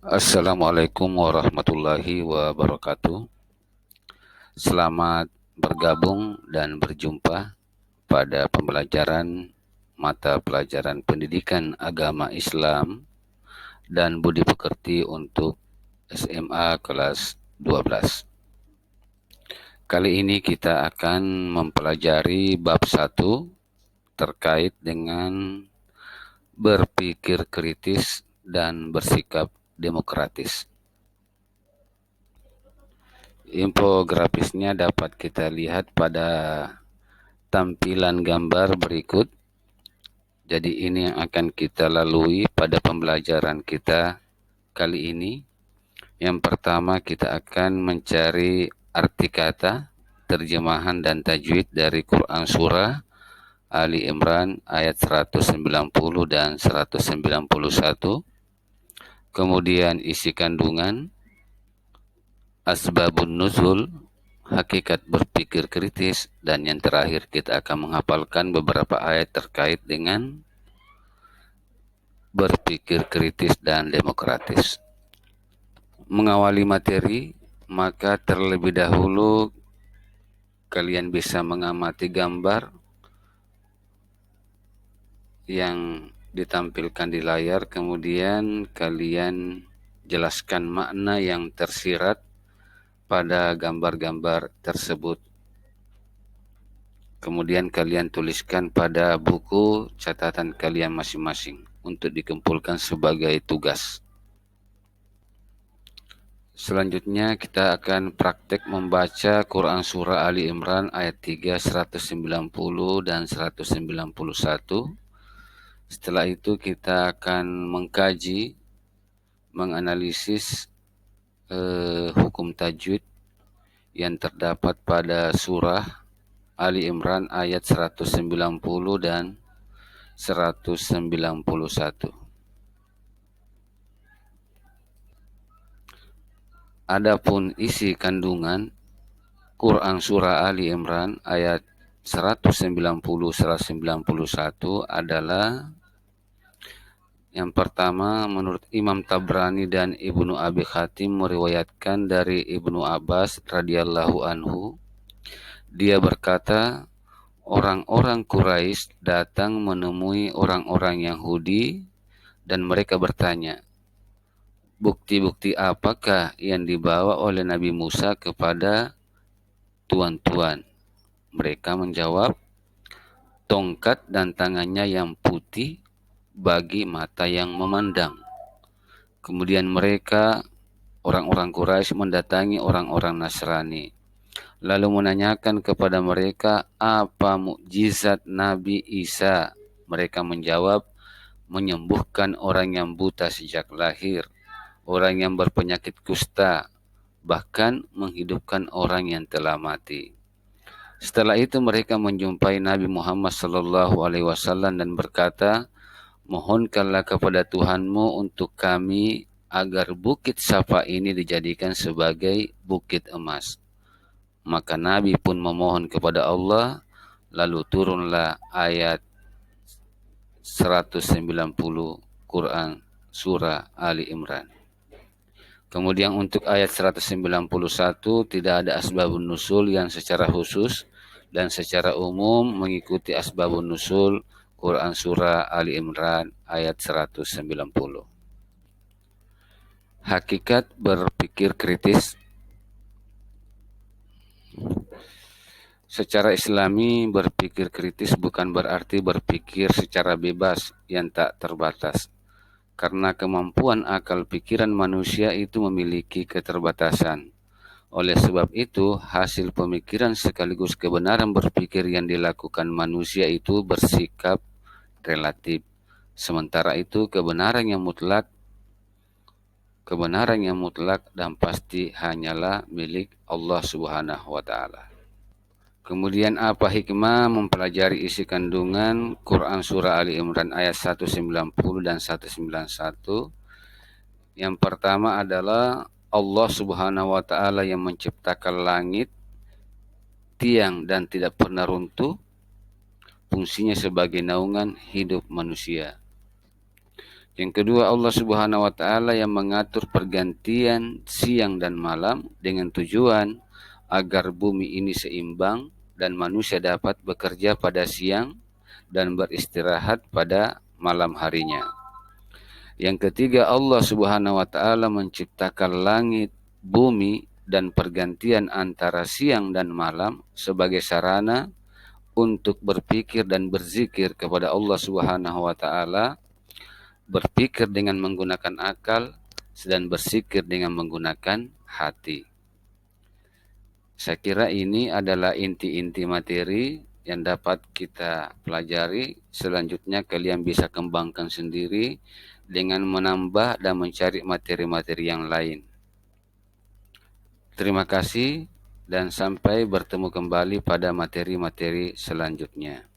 Assalamualaikum warahmatullahi wabarakatuh. Selamat bergabung dan berjumpa pada pembelajaran mata pelajaran pendidikan agama Islam dan budi pekerti untuk SMA kelas 12. Kali ini kita akan mempelajari bab 1 terkait dengan berpikir kritis dan bersikap demokratis. Infografisnya dapat kita lihat pada tampilan gambar berikut. Jadi ini yang akan kita lalui pada pembelajaran kita kali ini. Yang pertama kita akan mencari arti kata, terjemahan dan tajwid dari Quran Surah Ali Imran ayat 190 dan 191. Kemudian isi kandungan, asbabun nuzul, hakikat berpikir kritis, dan yang terakhir kita akan menghafalkan beberapa ayat terkait dengan berpikir kritis dan demokratis. Mengawali materi, maka terlebih dahulu kalian bisa mengamati gambar yang ditampilkan di layar, kemudian kalian jelaskan makna yang tersirat pada gambar-gambar tersebut. Kemudian kalian tuliskan pada buku catatan kalian masing-masing untuk dikumpulkan sebagai tugas. Selanjutnya kita akan praktek membaca Quran Surah Ali Imran ayat 3, 190 dan 191. Setelah itu kita akan mengkaji, menganalisis hukum tajwid yang terdapat pada surah Ali Imran ayat 190 dan 191. Adapun isi kandungan Quran Surah Ali Imran ayat 190-191 adalah yang pertama, menurut Imam Tabrani dan Ibnu Abi Hatim meriwayatkan dari Ibnu Abbas radhiyallahu anhu, dia berkata, orang-orang Quraisy datang menemui orang-orang Yahudi dan mereka bertanya, bukti-bukti apakah yang dibawa oleh Nabi Musa kepada tuan-tuan? Mereka menjawab, tongkat dan tangannya yang putih bagi mata yang memandang. Kemudian mereka, orang-orang Quraisy, mendatangi orang-orang Nasrani, lalu menanyakan kepada mereka, apa mukjizat Nabi Isa? Mereka menjawab, menyembuhkan orang yang buta sejak lahir, orang yang berpenyakit kusta, bahkan menghidupkan orang yang telah mati. Setelah itu mereka menjumpai Nabi Muhammad SAW dan berkata, mohonkanlah kepada Tuhanmu untuk kami agar bukit Safa ini dijadikan sebagai bukit emas. Maka Nabi pun memohon kepada Allah, lalu turunlah ayat 190 Quran Surah Ali Imran. Kemudian untuk ayat 191 tidak ada asbabun nusul yang secara khusus dan secara umum mengikuti asbabun nusul Quran Surah Ali Imran ayat 190. Hakikat berpikir kritis. Secara Islami, berpikir kritis bukan berarti berpikir secara bebas yang tak terbatas. Karena kemampuan akal pikiran manusia itu memiliki keterbatasan. Oleh sebab itu, hasil pemikiran sekaligus kebenaran berpikir yang dilakukan manusia itu bersikap relatif. Sementara itu, kebenaran yang mutlak dan pasti hanyalah milik Allah Subhanahu wa Ta'ala. Kemudian apa hikmah mempelajari isi kandungan Quran Surah Ali Imran ayat 190 dan 191? Yang pertama adalah Allah Subhanahu wa Ta'ala yang menciptakan langit, tiang dan tidak pernah runtuh, fungsinya sebagai naungan hidup manusia. Yang kedua, Allah Subhanahu wa taala yang mengatur pergantian siang dan malam dengan tujuan agar bumi ini seimbang dan manusia dapat bekerja pada siang dan beristirahat pada malam harinya. Yang ketiga, Allah Subhanahu wa taala menciptakan langit, bumi dan pergantian antara siang dan malam sebagai sarana untuk berpikir dan berzikir kepada Allah Subhanahu wa taala, berpikir dengan menggunakan akal dan berzikir dengan menggunakan hati. Saya kira ini adalah inti-inti materi yang dapat kita pelajari. Selanjutnya kalian bisa kembangkan sendiri dengan menambah dan mencari materi-materi yang lain. Terima kasih dan sampai bertemu kembali pada materi-materi selanjutnya.